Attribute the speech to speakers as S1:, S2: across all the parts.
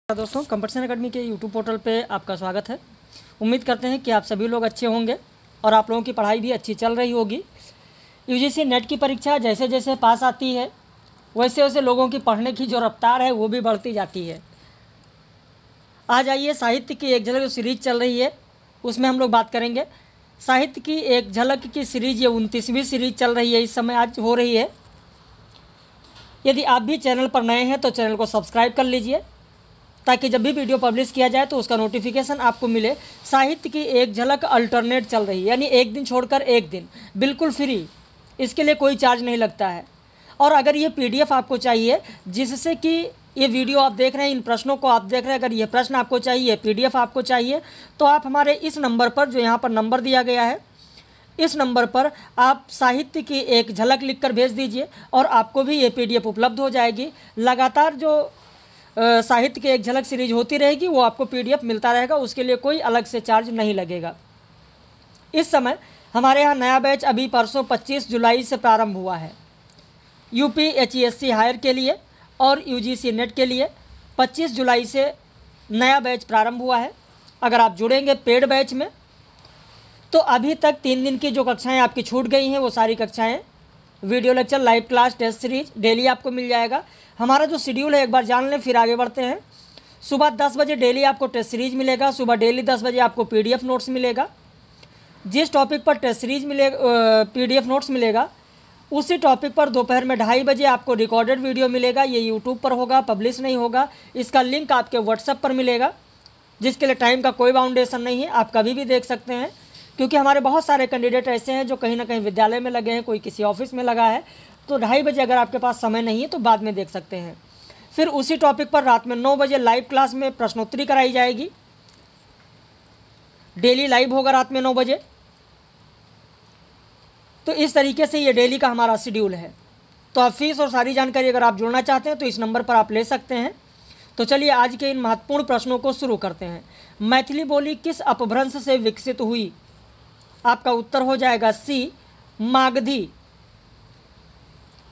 S1: दोस्तों, competition academy के YouTube portal पे आपका स्वागत है। उम्मीद करते हैं कि आप सभी लोग अच्छे होंगे और आप लोगों की पढ़ाई भी अच्छी चल रही होगी। यूजीसी नेट की परीक्षा जैसे जैसे पास आती है वैसे वैसे लोगों की पढ़ने की जो रफ्तार है वो भी बढ़ती जाती है। आज आइए साहित्य की एक झलक जो सीरीज चल रही है उसमें हम लोग बात करेंगे। साहित्य की एक झलक की सीरीज ये 29वीं सीरीज चल रही है, इस समय आज हो रही है। यदि आप भी चैनल पर नए हैं तो चैनल को सब्सक्राइब कर लीजिए ताकि जब भी वीडियो पब्लिश किया जाए तो उसका नोटिफिकेशन आपको मिले। साहित्य की एक झलक अल्टरनेट चल रही है, यानी एक दिन छोड़कर एक दिन, बिल्कुल फ्री, इसके लिए कोई चार्ज नहीं लगता है। और अगर ये पीडीएफ आपको चाहिए जिससे कि ये वीडियो आप देख रहे हैं, इन प्रश्नों को आप देख रहे हैं, अगर ये प्रश्न आपको चाहिए, पीडीएफ आपको चाहिए, तो आप हमारे इस नंबर पर, जो यहाँ पर नंबर दिया गया है, इस नंबर पर आप साहित्य की एक झलक लिखकर भेज दीजिए और आपको भी ये पीडीएफ उपलब्ध हो जाएगी। लगातार जो साहित्य की एक झलक सीरीज होती रहेगी वो आपको पीडीएफ मिलता रहेगा, उसके लिए कोई अलग से चार्ज नहीं लगेगा। इस समय हमारे यहाँ नया बैच अभी परसों 25 जुलाई से प्रारंभ हुआ है। यूपी HESC हायर के लिए और यूजीसी नेट के लिए 25 जुलाई से नया बैच प्रारंभ हुआ है। अगर आप जुड़ेंगे पेड बैच में तो अभी तक 3 दिन की जो कक्षाएं आपकी छूट गई हैं वो सारी कक्षाएं, video lecture, live class, test series daily आपको मिल जाएगा। हमारा जो शेड्यूल है एक बार जान लें फिर आगे बढ़ते हैं। सुबह 10 बजे डेली आपको टेस्ट सीरीज मिलेगा, सुबह डेली 10 बजे आपको पीडीएफ नोट्स मिलेगा। जिस टॉपिक पर टेस्ट सीरीज मिलेगा, पीडीएफ नोट्स मिलेगा, उसी टॉपिक पर दोपहर में 2:30 बजे आपको रिकॉर्डेड वीडियो मिलेगा। ये यूट्यूब पर होगा, पब्लिश नहीं होगा। इसका लिंक आपके व्हाट्सएप पर मिलेगा, जिसके लिए टाइम का कोई बाउंडेशन नहीं है, आप कभी भी देख सकते हैं। क्योंकि हमारे बहुत सारे कैंडिडेट ऐसे हैं जो कहीं ना कहीं विद्यालय में लगे हैं, कोई किसी ऑफिस में लगा है, तो 2:30 बजे अगर आपके पास समय नहीं है तो बाद में देख सकते हैं। फिर उसी टॉपिक पर रात में 9 बजे लाइव क्लास में प्रश्नोत्तरी कराई जाएगी। डेली लाइव होगा रात में 9 बजे। तो इस तरीके से ये डेली का हमारा शेड्यूल है। तो आप फीस और सारी जानकारी अगर आप जुड़ना चाहते हैं तो इस नंबर पर आप ले सकते हैं। तो चलिए आज के इन महत्वपूर्ण प्रश्नों को शुरू करते हैं। मैथिली बोली किस अपभ्रंश से विकसित हुई? आपका उत्तर हो जाएगा सी, मागधी।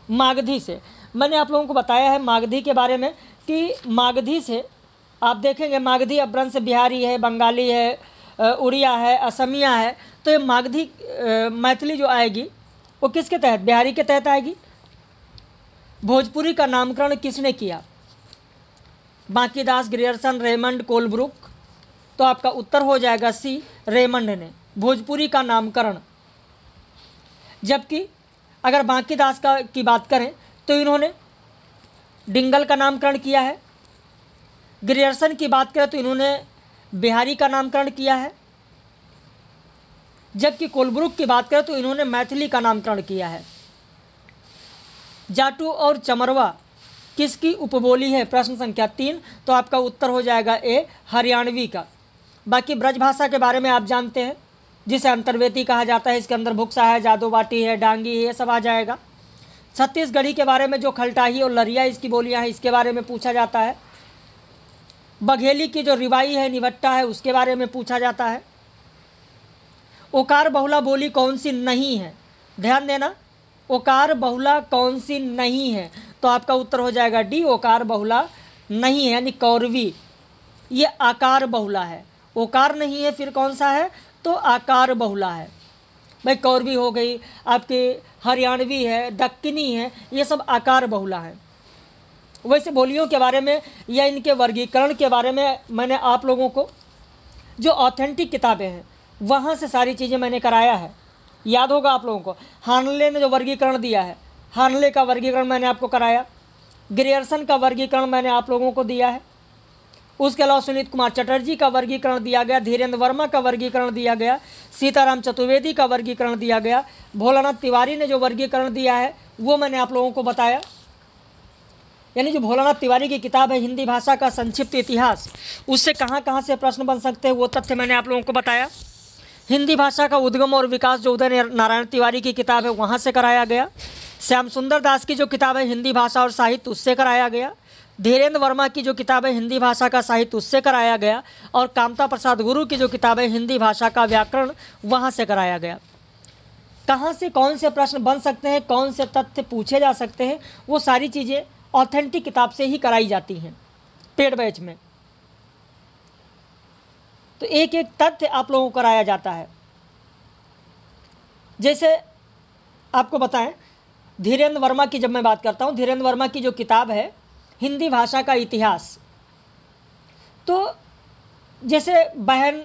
S1: मागधी से। मैंने आप लोगों को बताया है मागधी के बारे में कि मागधी से आप देखेंगे मागधी अपभ्रंश बिहारी है, बंगाली है, उड़िया है, असमिया है। तो ये मागधी मैथिली जो आएगी वो किसके तहत? बिहारी के तहत आएगी। भोजपुरी का नामकरण किसने किया? Bankidas, Grierson, Raymond, Colebrook. तो आपका उत्तर हो जाएगा सी, रेमंड ने भोजपुरी का नामकरण। जबकि अगर बांकीदास की बात करें तो इन्होंने डिंगल का नामकरण किया है। ग्रियर्सन की बात करें तो इन्होंने बिहारी का नामकरण किया है। जबकि कोलब्रुक की बात करें तो इन्होंने मैथिली का नामकरण किया है। जाटू और चमरवा किसकी उपबोली है? प्रश्न संख्या 3। तो आपका उत्तर हो जाएगा ए, हरियाणवी का। बाकी ब्रजभाषा के बारे में आप जानते हैं, जिसे अंतर्वेदी कहा जाता है। इसके अंदर भुक्सा है, जादोबाटी है, डांगी है, ये सब आ जाएगा। छत्तीसगढ़ी के बारे में जो खलटाही और लरिया इसकी बोलियां हैं इसके बारे में पूछा जाता है। बघेली की जो रिवाई है, निवट्टा है, उसके बारे में पूछा जाता है। ओकार बहुला बोली कौन सी नहीं है? ध्यान देना, ओकार बहुला कौन सी नहीं है? तो आपका उत्तर हो जाएगा डी, ओकार बहुला नहीं है, यानी कौरवी। ये आकार बहुला है, ओकार नहीं है, फिर कौन सा है? तो आकार बहुला है। भाई कौरवी हो गई, आपके हरियाणवी है, दक्कनी है, ये सब आकार बहुला है। वैसे बोलियों के बारे में या इनके वर्गीकरण के बारे में मैंने आप लोगों को जो ऑथेंटिक किताबें हैं वहाँ से सारी चीज़ें मैंने कराया है। याद होगा आप लोगों को, हार्नले ने जो वर्गीकरण दिया है, हार्नले का वर्गीकरण मैंने आपको कराया। ग्रियर्सन का वर्गीकरण मैंने आप लोगों को दिया है। उसके अलावा सुनीत कुमार चटर्जी का वर्गीकरण दिया गया, धीरेन्द्र वर्मा का वर्गीकरण दिया गया, सीताराम चतुर्वेदी का वर्गीकरण दिया गया, भोलानाथ तिवारी ने जो वर्गीकरण दिया है वो मैंने आप लोगों को बताया। यानी जो भोलानाथ तिवारी की किताब है हिंदी भाषा का संक्षिप्त इतिहास, उससे कहाँ कहाँ से प्रश्न बन सकते हैं वो तथ्य मैंने आप लोगों को बताया। हिंदी भाषा का उद्गम और विकास जो उदय नारायण तिवारी की किताब है वहाँ से कराया गया। श्याम सुंदर दास की जो किताब है हिंदी भाषा और साहित्य, उससे कराया गया। धीरेन्द्र वर्मा की जो किताब है हिंदी भाषा का साहित्य, उससे कराया गया। और कामता प्रसाद गुरु की जो किताब है हिंदी भाषा का व्याकरण, वहाँ से कराया गया। कहाँ से कौन से प्रश्न बन सकते हैं, कौन से तथ्य पूछे जा सकते हैं, वो सारी चीज़ें ऑथेंटिक किताब से ही कराई जाती हैं पेड बैच में। तो एक एक तथ्य आप लोगों को कराया जाता है। जैसे आपको बताएं, धीरेन्द्र वर्मा की जब मैं बात करता हूँ, धीरेन्द्र वर्मा की जो किताब है हिंदी भाषा का इतिहास, तो जैसे बहन,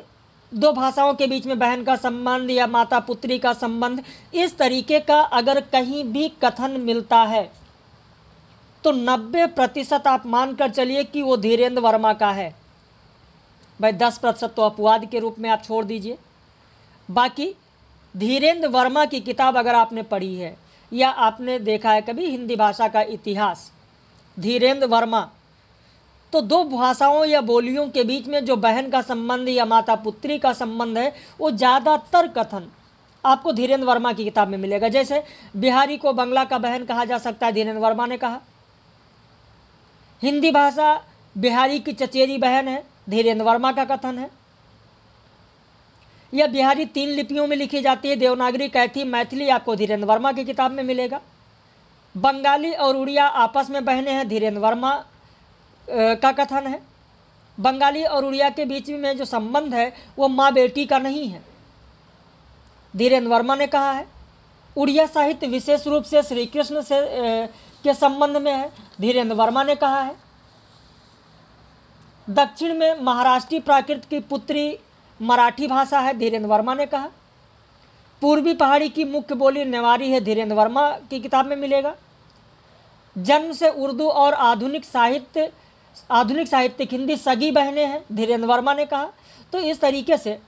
S1: दो भाषाओं के बीच में बहन का संबंध या माता पुत्री का संबंध, इस तरीके का अगर कहीं भी कथन मिलता है तो 90% आप मानकर चलिए कि वो धीरेन्द्र वर्मा का है। भाई 10% तो अपवाद के रूप में आप छोड़ दीजिए। बाकी धीरेन्द्र वर्मा की किताब अगर आपने पढ़ी है या आपने देखा है कभी हिंदी भाषा का इतिहास, धीरेन्द्र वर्मा, तो दो भाषाओं या बोलियों के बीच में जो बहन का संबंध या माता पुत्री का संबंध है वो ज़्यादातर कथन आपको धीरेन्द्र वर्मा की किताब में मिलेगा। जैसे बिहारी को बंगला का बहन कहा जा सकता है, धीरेन्द्र वर्मा ने कहा। हिंदी भाषा बिहारी की चचेरी बहन है, धीरेन्द्र वर्मा का कथन है। यह बिहारी 3 लिपियों में लिखी जाती है, देवनागरी, कैथी, मैथिली, आपको धीरेन्द्र वर्मा की किताब में मिलेगा। बंगाली और उड़िया आपस में बहनें हैं, धीरेन्द्र वर्मा का कथन है। बंगाली और उड़िया के बीच में जो संबंध है वो माँ बेटी का नहीं है, धीरेन्द्र वर्मा ने कहा है। उड़िया साहित्य विशेष रूप से श्री कृष्ण से के संबंध में है, धीरेन्द्र वर्मा ने कहा है। दक्षिण में महाराष्ट्री प्राकृत की पुत्री मराठी भाषा है, धीरेन्द्र वर्मा ने कहा। पूर्वी पहाड़ी की मुख्य बोली नेवारी है, धीरेन्द्र वर्मा की किताब में मिलेगा। जन्म से उर्दू और आधुनिक साहित्यिक हिंदी सगी बहनें हैं, धीरेन्द्र वर्मा ने कहा। तो इस तरीके से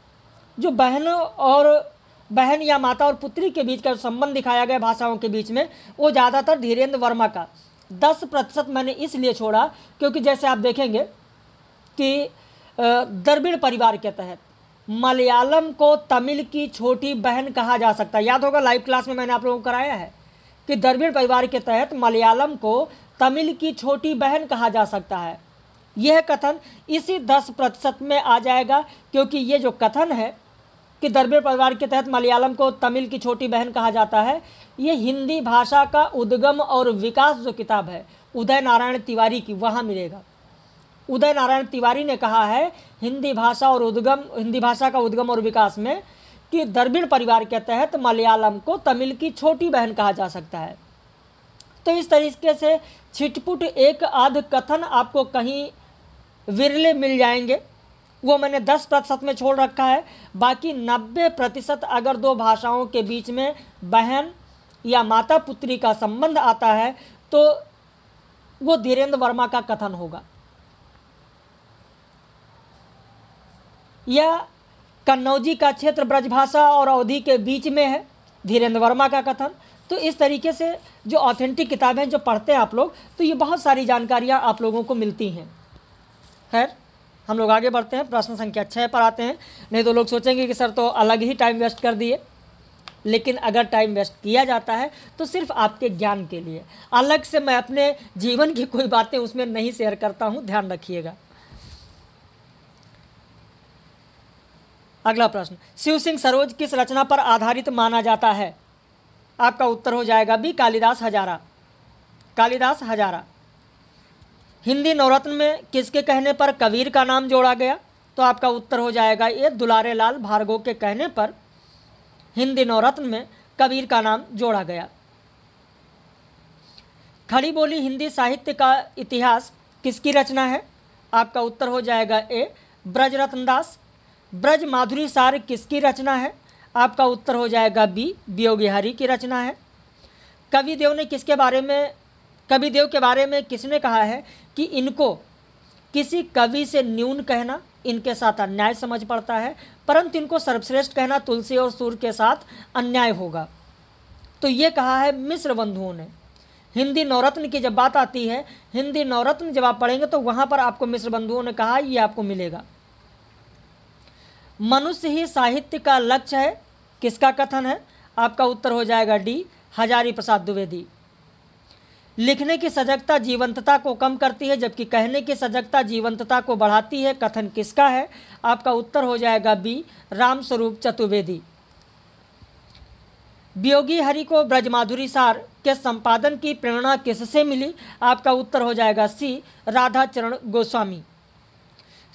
S1: जो बहन या माता और पुत्री के बीच का संबंध दिखाया गया भाषाओं के बीच में, वो ज़्यादातर धीरेन्द्र वर्मा का। 10% मैंने इसलिए छोड़ा क्योंकि जैसे आप देखेंगे कि द्रविड़ परिवार के तहत मलयालम को तमिल की छोटी बहन कहा जा सकता है। याद होगा लाइव क्लास में मैंने आप लोगों को कराया है कि द्रविड़ परिवार के तहत मलयालम को तमिल की छोटी बहन कहा जा सकता है। यह कथन इसी 10% में आ जाएगा, क्योंकि ये जो कथन है कि द्रविड़ परिवार के तहत मलयालम को तमिल की छोटी बहन कहा जाता है, ये हिंदी भाषा का उद्गम और विकास जो किताब है उदय नारायण तिवारी की, वहाँ मिलेगा। उदय नारायण तिवारी ने कहा है हिंदी भाषा का उद्गम और विकास में कि द्रविड़ परिवार के तहत मलयालम को तमिल की छोटी बहन कहा जा सकता है। तो इस तरीके से छिटपुट एक आध कथन आपको कहीं विरले मिल जाएंगे, वो मैंने 10% में छोड़ रखा है। बाकी 90% अगर दो भाषाओं के बीच में बहन या माता पुत्री का संबंध आता है तो वो धीरेन्द्र वर्मा का कथन होगा। यह कन्नौजी का क्षेत्र ब्रजभाषा और अवधी के बीच में है, धीरेन्द्र वर्मा का कथन। तो इस तरीके से जो ऑथेंटिक किताबें जो पढ़ते हैं आप लोग, तो ये बहुत सारी जानकारियाँ आप लोगों को मिलती हैं। खैर, हम लोग आगे बढ़ते हैं, प्रश्न संख्या 6 पर आते हैं। नहीं तो लोग सोचेंगे कि सर तो अलग ही टाइम वेस्ट कर दिए, लेकिन अगर टाइम वेस्ट किया जाता है तो सिर्फ आपके ज्ञान के लिए, अलग से मैं अपने जीवन की कोई बातें उसमें नहीं शेयर करता हूँ, ध्यान रखिएगा। अगला प्रश्न, शिव सिंह सरोज किस रचना पर आधारित माना जाता है? आपका उत्तर हो जाएगा बी, कालिदास हजारा। कालिदास हजारा। हिंदी नवरत्न में किसके कहने पर कबीर का नाम जोड़ा गया? तो आपका उत्तर हो जाएगा ये, दुलारे लाल भार्गव के कहने पर हिंदी नवरत्न में कबीर का नाम जोड़ा गया। खड़ी बोली हिंदी साहित्य का इतिहास किसकी रचना है? आपका उत्तर हो जाएगा ए, ब्रजरत्न दास। ब्रज माधुरी सार किसकी रचना है? आपका उत्तर हो जाएगा बी, बियोगिहारी की रचना है। कविदेव के बारे में किसने कहा है कि इनको किसी कवि से न्यून कहना इनके साथ अन्याय समझ पड़ता है, परंतु इनको सर्वश्रेष्ठ कहना तुलसी और सूर्य के साथ अन्याय होगा? तो ये कहा है मिश्र बंधुओं ने। हिंदी नवरत्न की जब बात आती है, हिंदी नवरत्न जब आप पढ़ेंगे तो वहाँ पर आपको मिश्र बंधुओं ने कहा, ये आपको मिलेगा। मनुष्य ही साहित्य का लक्ष्य है, किसका कथन है? आपका उत्तर हो जाएगा डी, हजारी प्रसाद द्विवेदी। लिखने की सजगता जीवंतता को कम करती है, जबकि कहने की सजगता जीवंतता को बढ़ाती है, कथन किसका है? आपका उत्तर हो जाएगा बी, रामस्वरूप चतुर्वेदी। वियोगी हरि को ब्रजमाधुरी सार के संपादन की प्रेरणा किससे मिली? आपका उत्तर हो जाएगा सी, राधा चरण गोस्वामी।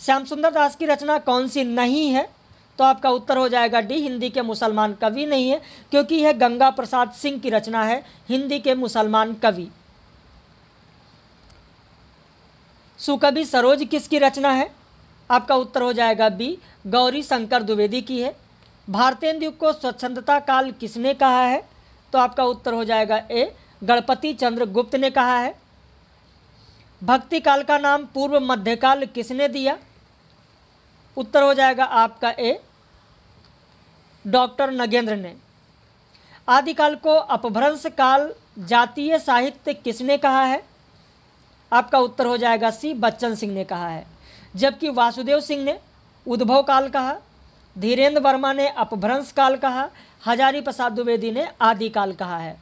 S1: श्याम सुंदर दास की रचना कौन सी नहीं है? तो आपका उत्तर हो जाएगा डी, हिंदी के मुसलमान कवि नहीं है, क्योंकि यह गंगा प्रसाद सिंह की रचना है, हिंदी के मुसलमान कवि। सुकवि सरोज किसकी रचना है? आपका उत्तर हो जाएगा बी, गौरी शंकर द्विवेदी की है। भारतेंदु को स्वच्छंदता काल किसने कहा है? तो आपका उत्तर हो जाएगा ए, गणपति चंद्र गुप्त ने कहा है। भक्ति काल का नाम पूर्व मध्यकाल किसने दिया? उत्तर हो जाएगा आपका ए, डॉक्टर नगेंद्र ने। आदिकाल को अपभ्रंश काल जातीय साहित्य किसने कहा है? आपका उत्तर हो जाएगा सी, बच्चन सिंह ने कहा है। जबकि वासुदेव सिंह ने उद्भव काल कहा, धीरेन्द्र वर्मा ने अपभ्रंश काल कहा, हजारी प्रसाद द्विवेदी ने आदिकाल कहा है।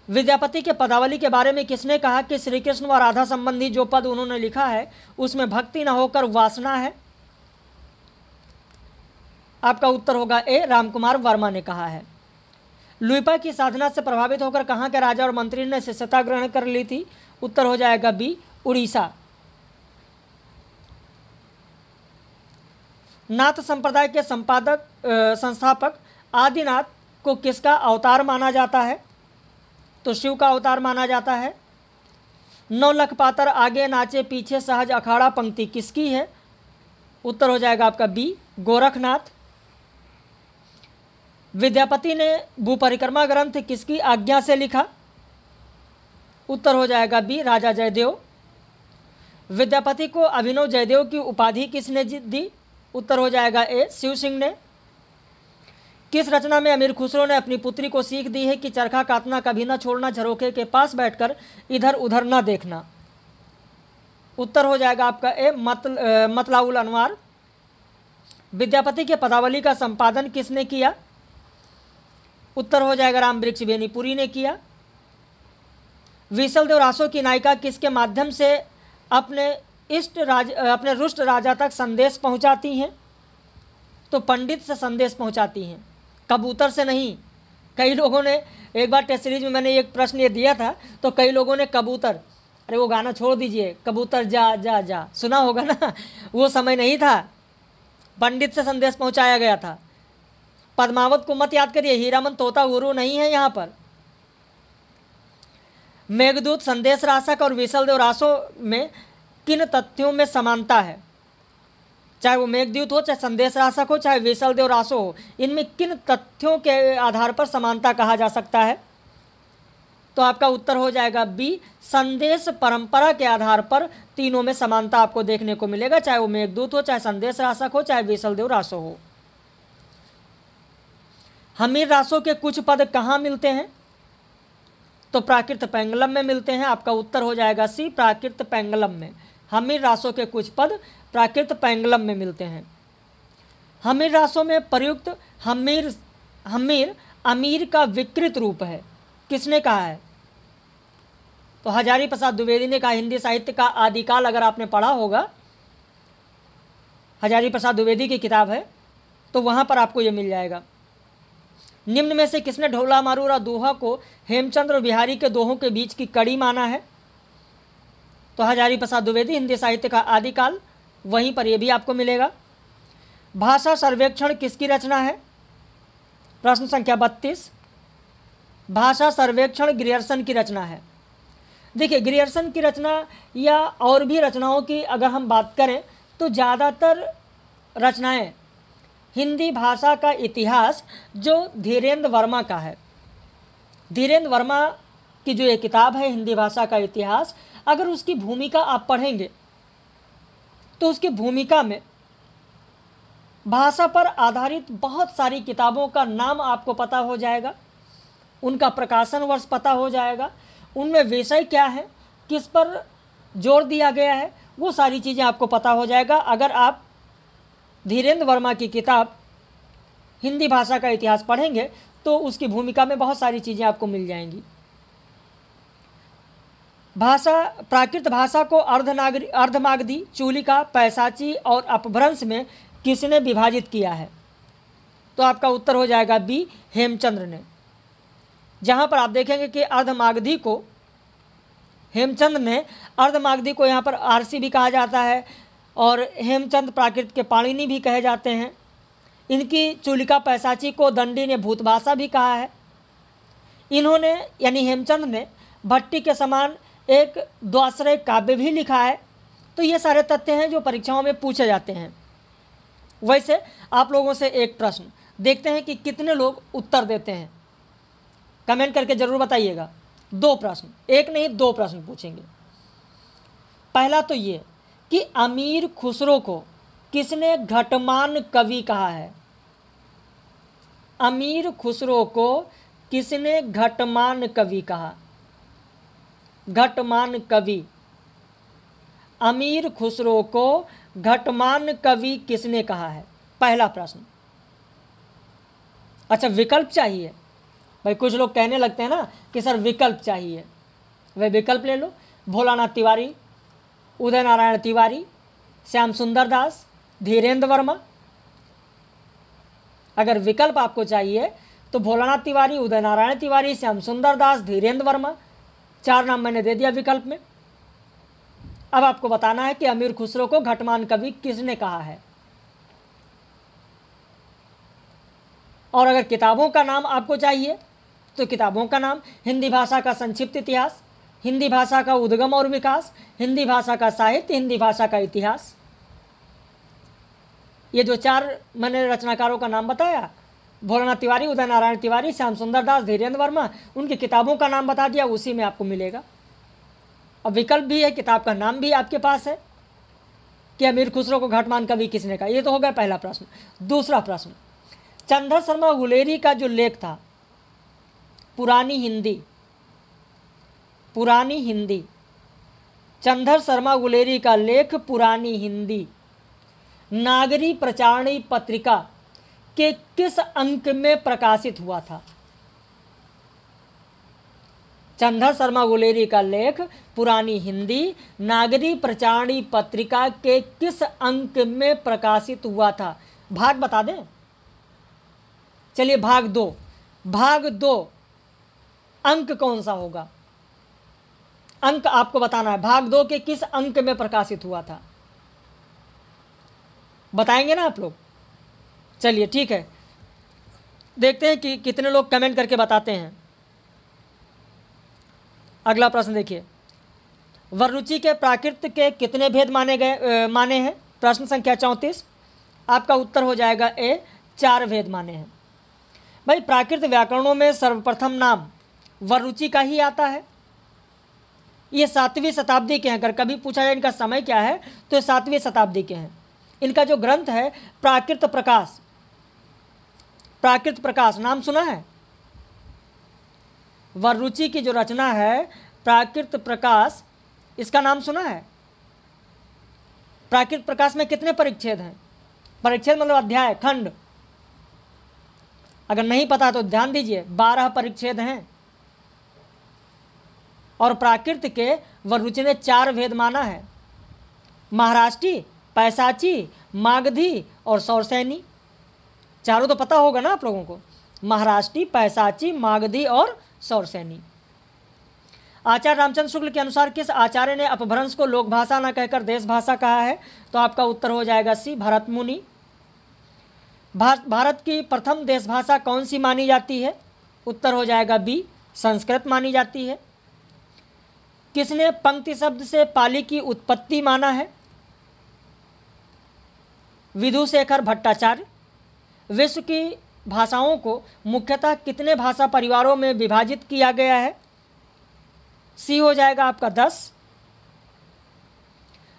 S1: विद्यापति के पदावली के बारे में किसने कहा कि श्री कृष्ण व राधा संबंधी जो पद उन्होंने लिखा है उसमें भक्ति न होकर वासना है? आपका उत्तर होगा ए, रामकुमार वर्मा ने कहा है। लुइपा की साधना से प्रभावित होकर कहाँ के राजा और मंत्री ने शिष्यता ग्रहण कर ली थी? उत्तर हो जाएगा बी, उड़ीसा। नाथ संप्रदाय के संस्थापक आदिनाथ को किसका अवतार माना जाता है? तो शिव का अवतार माना जाता है। 9 लख पातर आगे नाचे पीछे सहज अखाड़ा पंक्ति किसकी है? उत्तर हो जाएगा आपका बी, गोरखनाथ। विद्यापति ने भूपरिक्रमा ग्रंथ किसकी आज्ञा से लिखा? उत्तर हो जाएगा बी, राजा जयदेव। विद्यापति को अभिनव जयदेव की उपाधि किसने दी? उत्तर हो जाएगा ए, शिव सिंह ने। किस रचना में अमीर खुसरो ने अपनी पुत्री को सीख दी है कि चरखा काटना कभी न छोड़ना, झरोखे के पास बैठकर इधर उधर न देखना? उत्तर हो जाएगा आपका ए, मतलाउल अनवार। विद्यापति के पदावली का संपादन किसने किया? उत्तर हो जाएगा राम वृक्ष बेनीपुरी ने किया। विशल देव रासो की नायिका किसके माध्यम से अपने रुष्ट राजा तक संदेश पहुंचाती हैं? तो पंडित से संदेश पहुंचाती हैं, कबूतर से नहीं। कई लोगों ने एक बार टेस्ट सीरीज में मैंने एक प्रश्न ये दिया था, तो कई लोगों ने कबूतर, अरे वो गाना छोड़ दीजिए, कबूतर जा जा जा, सुना होगा ना, वो समय नहीं था, पंडित से संदेश पहुंचाया गया था। पद्मावत को मत याद करिए, हीरामन तोता गुरु नहीं है यहाँ पर। मेघदूत, संदेश रासक और विशल देव रासो में किन तथ्यों में समानता है? चाहे वो मेघदूत हो, चाहे संदेश रासक हो, चाहे विशल देव रासो हो, इनमें किन तथ्यों के आधार पर समानता कहा जा सकता है? तो आपका उत्तर हो जाएगा बी, संदेश परंपरा के आधार पर तीनों में समानता आपको देखने को मिलेगा, चाहे वो मेघदूत हो, चाहे संदेश रासक हो, चाहे विशल देव रासो हो। हमीर रासो के कुछ पद कहाँ मिलते हैं? तो प्राकृत पेंगलम में मिलते हैं। आपका उत्तर हो जाएगा सी, प्राकृत पेंगलम में। हमीर रासों के कुछ पद प्राकृत पेंगलम में मिलते हैं। हमीर रासों में प्रयुक्त हमीर अमीर का विकृत रूप है, किसने कहा है? तो हजारी प्रसाद द्विवेदी ने कहा। हिंदी साहित्य का आदिकाल अगर आपने पढ़ा होगा, हजारी प्रसाद द्विवेदी की किताब है, तो वहाँ पर आपको ये मिल जाएगा। निम्न में से किसने ढोला मारूरा दोहा को हेमचंद्र और बिहारी के दोहों के बीच की कड़ी माना है? तो हजारी प्रसाद द्विवेदी, हिंदी साहित्य का आदिकाल, वहीं पर यह भी आपको मिलेगा। भाषा सर्वेक्षण किसकी रचना है? प्रश्न संख्या 32। भाषा सर्वेक्षण ग्रियर्सन की रचना है। देखिए, ग्रियर्सन की रचना या और भी रचनाओं की अगर हम बात करें तो ज़्यादातर रचनाएं हिंदी भाषा का इतिहास जो धीरेन्द्र वर्मा का है। धीरेन्द्र वर्मा की जो ये किताब है हिंदी भाषा का इतिहास, अगर उसकी भूमिका आप पढ़ेंगे तो उसकी भूमिका में भाषा पर आधारित बहुत सारी किताबों का नाम आपको पता हो जाएगा, उनका प्रकाशन वर्ष पता हो जाएगा, उनमें विषय क्या है, किस पर जोर दिया गया है, वो सारी चीज़ें आपको पता हो जाएगा अगर आप धीरेन्द्र वर्मा की किताब हिंदी भाषा का इतिहास पढ़ेंगे तो उसकी भूमिका में बहुत सारी चीज़ें आपको मिल जाएंगी। भाषा, प्राकृत भाषा को अर्धमागधी, चूलिका, पैसाची और अपभ्रंश में किसने विभाजित किया है? तो आपका उत्तर हो जाएगा बी, हेमचंद्र ने। जहाँ पर आप देखेंगे कि अर्धमागधी को हेमचंद ने अर्धमागधी को यहाँ पर आरसी भी कहा जाता है और हेमचंद प्राकृत के पाणिनि भी कहे जाते हैं। इनकी चूलिका पैसाची को दंडी ने भूतभाषा भी कहा है। इन्होंने यानी हेमचंद ने भट्टी के समान एक द्वाश्रय काव्य भी लिखा है। तो ये सारे तथ्य हैं जो परीक्षाओं में पूछे जाते हैं। वैसे आप लोगों से एक प्रश्न देखते हैं कि कितने लोग उत्तर देते हैं, कमेंट करके ज़रूर बताइएगा। 2 प्रश्न, एक नहीं 2 प्रश्न पूछेंगे। पहला तो ये कि अमीर खुसरो को किसने घटमान कवि कहा है? अमीर खुसरो को किसने घटमान कवि कहा? घटमान कवि, अमीर खुसरो को घटमान कवि किसने कहा है? पहला प्रश्न। अच्छा, विकल्प चाहिए भाई? कुछ लोग कहने लगते हैं ना कि सर विकल्प चाहिए, वह विकल्प ले लो। भोलानाथ तिवारी, उदय नारायण तिवारी, श्याम सुंदर दास, धीरेन्द्र वर्मा। अगर विकल्प आपको चाहिए तो भोलानाथ तिवारी, उदय नारायण तिवारी, श्याम सुंदर दास, धीरेन्द्र वर्मा, 4 नाम मैंने दे दिया विकल्प में। अब आपको बताना है कि अमीर खुसरो को घटमान कवि किसने कहा है। और अगर किताबों का नाम आपको चाहिए तो किताबों का नाम: हिंदी भाषा का संक्षिप्त इतिहास, हिंदी भाषा का उद्गम और विकास, हिंदी भाषा का साहित्य, हिंदी भाषा का इतिहास। ये जो 4 मैंने रचनाकारों का नाम बताया, भोलानाथ तिवारी, उदय नारायण तिवारी, श्याम सुंदर दास, धीरेन्द्र वर्मा, उनकी किताबों का नाम बता दिया, उसी में आपको मिलेगा। अब विकल्प भी है, किताब का नाम भी आपके पास है कि अमीर खुसरो को घटमान कवि किसने कहा। ये तो हो गया पहला प्रश्न। दूसरा प्रश्न, चंद्र शर्मा गुलेरी का जो लेख था पुरानी हिंदी, पुरानी हिंदी, चंद्र शर्मा गुलेरी का लेख पुरानी हिंदी नागरी प्रचारणी पत्रिका के किस अंक में प्रकाशित हुआ था? चंद्र शर्मा गुलेरी का लेख पुरानी हिंदी नागरी प्रचारणी पत्रिका के किस अंक में प्रकाशित हुआ था? भाग बता दें? चलिए भाग 2, भाग 2 अंक कौन सा होगा? अंक आपको बताना है, भाग 2 के किस अंक में प्रकाशित हुआ था, बताएंगे ना आप लोग? चलिए ठीक है, देखते हैं कि कितने लोग कमेंट करके बताते हैं। अगला प्रश्न देखिए, वररुचि के प्राकृत के कितने भेद माने हैं? प्रश्न संख्या 34। आपका उत्तर हो जाएगा ए, 4 भेद माने हैं। भाई प्राकृत व्याकरणों में सर्वप्रथम नाम वररुचि का ही आता है। ये 7वीं शताब्दी के हैं। अगर कभी पूछा जाए इनका समय क्या है तो 7वीं शताब्दी के हैं। इनका जो ग्रंथ है प्राकृत प्रकाश, प्राकृत प्रकाश नाम सुना है? वररुचि की जो रचना है प्राकृत प्रकाश, इसका नाम सुना है? प्राकृत प्रकाश में कितने परिच्छेद हैं? परिच्छेद मतलब अध्याय, खंड। अगर नहीं पता तो ध्यान दीजिए, 12 परिच्छेद हैं। और प्राकृत के वररुचि ने 4 भेद माना है: महाराष्ट्री, पैसाची, मागधी और सौरसैनी। चारों तो पता होगा ना आप लोगों को, महाराष्ट्री, पैसाची, मागधी और सौरसैनी। आचार्य रामचंद्र शुक्ल के अनुसार किस आचार्य ने अपभ्रंश को लोक भाषा न कहकर देश भाषा कहा है? तो आपका उत्तर हो जाएगा सी, भरत मुनि। भारत की प्रथम देश भाषा कौन सी मानी जाती है? उत्तर हो जाएगा बी, संस्कृत मानी जाती है। किसने पंक्ति शब्द से पाली की उत्पत्ति माना है? विधुशेखर भट्टाचार्य। विश्व की भाषाओं को मुख्यतः कितने भाषा परिवारों में विभाजित किया गया है? सी हो जाएगा आपका 10।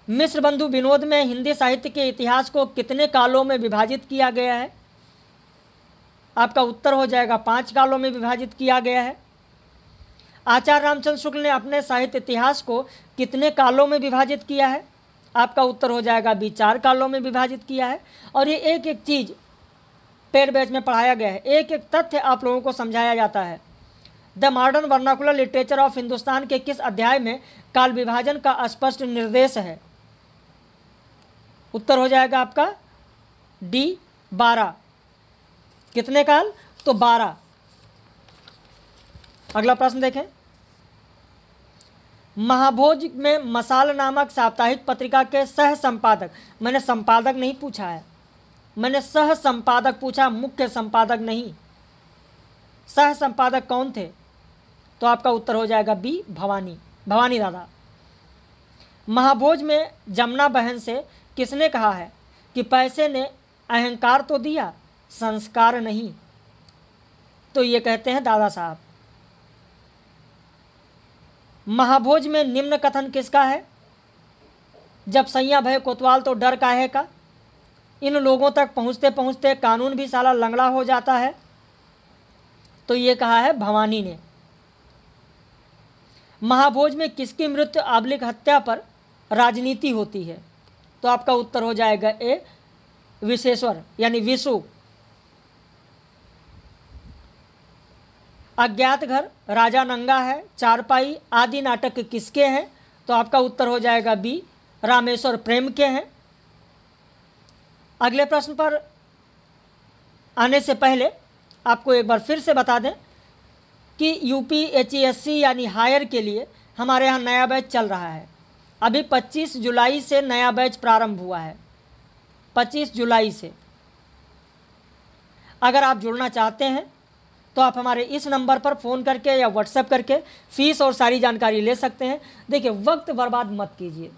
S1: मिश्र बंधु विनोद में हिंदी साहित्य के इतिहास को कितने कालों में विभाजित किया गया है? आपका उत्तर हो जाएगा 5 कालों में विभाजित किया गया है। आचार्य रामचंद्र शुक्ल ने अपने साहित्य इतिहास को कितने कालों में विभाजित किया है? आपका उत्तर हो जाएगा बी, 4 कालों में विभाजित किया है। और ये एक एक चीज़ पेड बैच में पढ़ाया गया है, एक एक तथ्य आप लोगों को समझाया जाता है। The modern vernacular literature of Hindustan के किस अध्याय में काल विभाजन का स्पष्ट निर्देश है? उत्तर हो जाएगा आपका डी, 12। कितने काल? तो 12। अगला प्रश्न देखें, महाभोज में मसाल नामक साप्ताहिक पत्रिका के सह संपादक, मैंने संपादक नहीं पूछा है, मैंने सह संपादक पूछा, मुख्य संपादक नहीं। सह संपादक कौन थे? तो आपका उत्तर हो जाएगा बी, भवानी दादा। महाभोज में जमुना बहन से किसने कहा है कि पैसे ने अहंकार तो दिया, संस्कार नहीं? तो ये कहते हैं दादा साहब। महाभोज में निम्न कथन किसका है? जब सैया भय कोतवाल तो डर काहे का, इन लोगों तक पहुँचते पहुँचते कानून भी साला लंगड़ा हो जाता है। तो ये कहा है भवानी ने। महाभोज में किसकी मृत्यु आबलिक हत्या पर राजनीति होती है? तो आपका उत्तर हो जाएगा ए, विशेश्वर यानी विशु। अज्ञात घर, राजा नंगा है, चारपाई आदि नाटक किसके हैं? तो आपका उत्तर हो जाएगा बी, रामेश्वर प्रेम के हैं। अगले प्रश्न पर आने से पहले आपको एक बार फिर से बता दें कि यूपीएचईएससी यानी हायर के लिए हमारे यहाँ नया बैच चल रहा है। अभी 25 जुलाई से नया बैच प्रारंभ हुआ है, 25 जुलाई से। अगर आप जुड़ना चाहते हैं तो आप हमारे इस नंबर पर फ़ोन करके या व्हाट्सएप करके फ़ीस और सारी जानकारी ले सकते हैं। देखिए, वक्त बर्बाद मत कीजिए।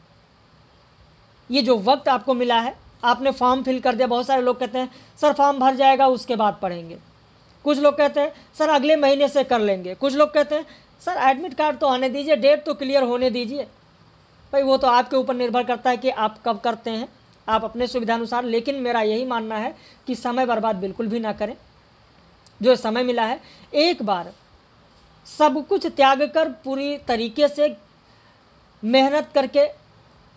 S1: ये जो वक्त आपको मिला है, आपने फॉर्म फिल कर दिया। बहुत सारे लोग कहते हैं सर फॉर्म भर जाएगा उसके बाद पढ़ेंगे। कुछ लोग कहते हैं सर अगले महीने से कर लेंगे। कुछ लोग कहते हैं सर एडमिट कार्ड तो आने दीजिए, डेट तो क्लियर होने दीजिए। भाई वो तो आपके ऊपर निर्भर करता है कि आप कब करते हैं, आप अपने सुविधानुसार। लेकिन मेरा यही मानना है कि समय बर्बाद बिल्कुल भी ना करें। जो समय मिला है, एक बार सब कुछ त्याग कर पूरी तरीके से मेहनत करके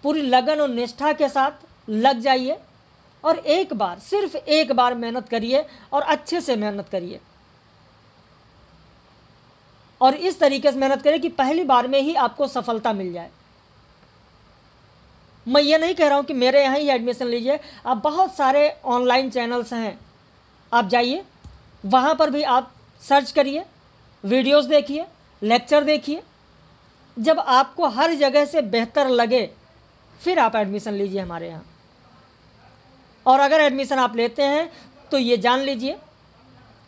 S1: पूरी लगन और निष्ठा के साथ लग जाइए और एक बार, सिर्फ एक बार मेहनत करिए और अच्छे से मेहनत करिए। और इस तरीके से मेहनत करिए कि पहली बार में ही आपको सफलता मिल जाए। मैं ये नहीं कह रहा हूं कि मेरे यहाँ ही एडमिशन लीजिए। आप बहुत सारे ऑनलाइन चैनल्स हैं, आप जाइए, वहाँ पर भी आप सर्च करिए, वीडियोस देखिए, लेक्चर देखिए। जब आपको हर जगह से बेहतर लगे फिर आप एडमिशन लीजिए हमारे यहाँ। और अगर एडमिशन आप लेते हैं तो ये जान लीजिए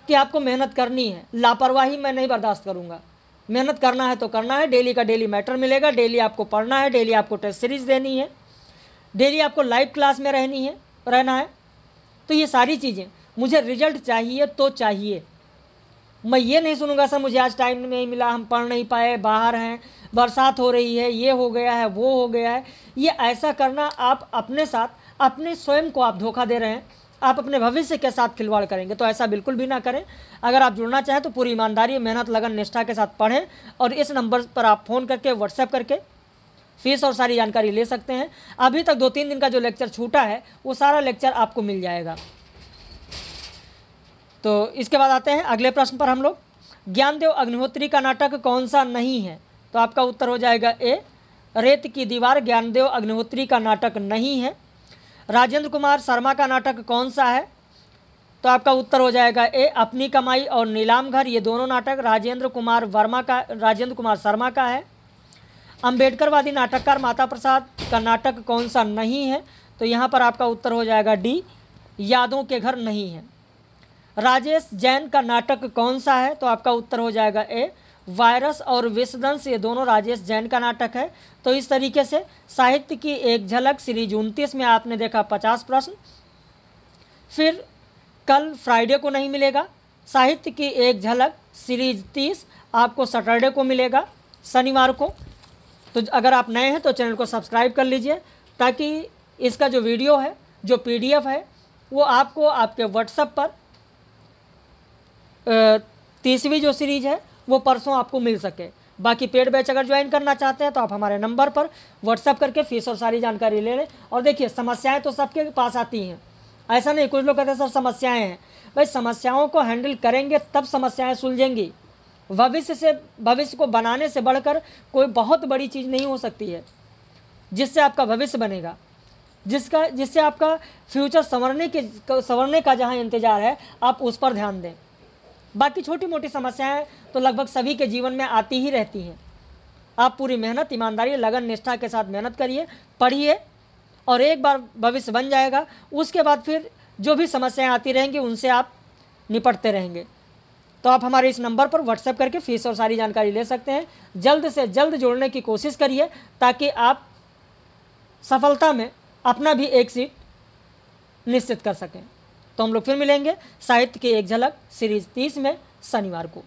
S1: कि आपको मेहनत करनी है। लापरवाही मैं नहीं बर्दाश्त करूँगा। मेहनत करना है तो करना है। डेली का डेली मैटर मिलेगा, डेली आपको पढ़ना है, डेली आपको टेस्ट सीरीज़ देनी है, डेली आपको लाइव क्लास में रहना है। तो ये सारी चीज़ें, मुझे रिजल्ट चाहिए तो चाहिए। मैं ये नहीं सुनूंगा सर मुझे आज टाइम नहीं मिला, हम पढ़ नहीं पाए, बाहर हैं, बरसात हो रही है, ये हो गया है, वो हो गया है। ये ऐसा करना आप अपने साथ, अपने स्वयं को आप धोखा दे रहे हैं। आप अपने भविष्य के साथ खिलवाड़ करेंगे, तो ऐसा बिल्कुल भी ना करें। अगर आप जुड़ना चाहें तो पूरी ईमानदारी, मेहनत, लगन, निष्ठा के साथ पढ़ें और इस नंबर पर आप फ़ोन करके, व्हाट्सएप करके फीस और सारी जानकारी ले सकते हैं। अभी तक 2-3 दिन का जो लेक्चर छूटा है वो सारा लेक्चर आपको मिल जाएगा। तो इसके बाद आते हैं अगले प्रश्न पर हम लोग। ज्ञानदेव अग्निहोत्री का नाटक कौन सा नहीं है? तो आपका उत्तर हो जाएगा ए, रेत की दीवार ज्ञानदेव अग्निहोत्री का नाटक नहीं है। राजेंद्र कुमार शर्मा का नाटक कौन सा है? तो आपका उत्तर हो जाएगा ए, अपनी कमाई और नीलाम घर। ये दोनों नाटक राजेंद्र कुमार शर्मा का है। अम्बेडकरवादी नाटककार माता प्रसाद का नाटक कौन सा नहीं है? तो यहाँ पर आपका उत्तर हो जाएगा डी, यादों के घर नहीं है। राजेश जैन का नाटक कौन सा है? तो आपका उत्तर हो जाएगा ए, वायरस और विषदंश। ये दोनों राजेश जैन का नाटक है। तो इस तरीके से साहित्य की एक झलक सीरीज 29 में आपने देखा 50 प्रश्न। फिर कल फ्राइडे को नहीं मिलेगा। साहित्य की एक झलक सीरीज 30 आपको सैटरडे को मिलेगा, शनिवार को। तो अगर आप नए हैं तो चैनल को सब्सक्राइब कर लीजिए ताकि इसका जो वीडियो है, जो PDF है, वो आपको आपके व्हाट्सएप पर 30वीं जो सीरीज़ है वो परसों आपको मिल सके। बाकी पेड बैच अगर ज्वाइन करना चाहते हैं तो आप हमारे नंबर पर व्हाट्सएप करके फीस और सारी जानकारी ले लें। और देखिए, समस्याएं तो सबके पास आती हैं, ऐसा नहीं। कुछ लोग कहते हैं सर समस्याएं हैं। भाई समस्याओं को हैंडल करेंगे तब समस्याएं सुलझेंगी। भविष्य को बनाने से बढ़कर कोई बहुत बड़ी चीज़ नहीं हो सकती है जिससे आपका भविष्य बनेगा, जिससे आपका फ्यूचर संवरने का जहाँ इंतज़ार है आप उस पर ध्यान दें। बाकी छोटी मोटी समस्याएं तो लगभग सभी के जीवन में आती ही रहती हैं। आप पूरी मेहनत, ईमानदारी, लगन, निष्ठा के साथ मेहनत करिए, पढ़िए, और एक बार भविष्य बन जाएगा, उसके बाद फिर जो भी समस्याएं आती रहेंगी उनसे आप निपटते रहेंगे। तो आप हमारे इस नंबर पर व्हाट्सएप करके फीस और सारी जानकारी ले सकते हैं। जल्द से जल्द जोड़ने की कोशिश करिए ताकि आप सफलता में अपना भी एक सीट निश्चित कर सकें। तो हम लोग फिर मिलेंगे साहित्य की एक झलक सीरीज 30 में शनिवार को।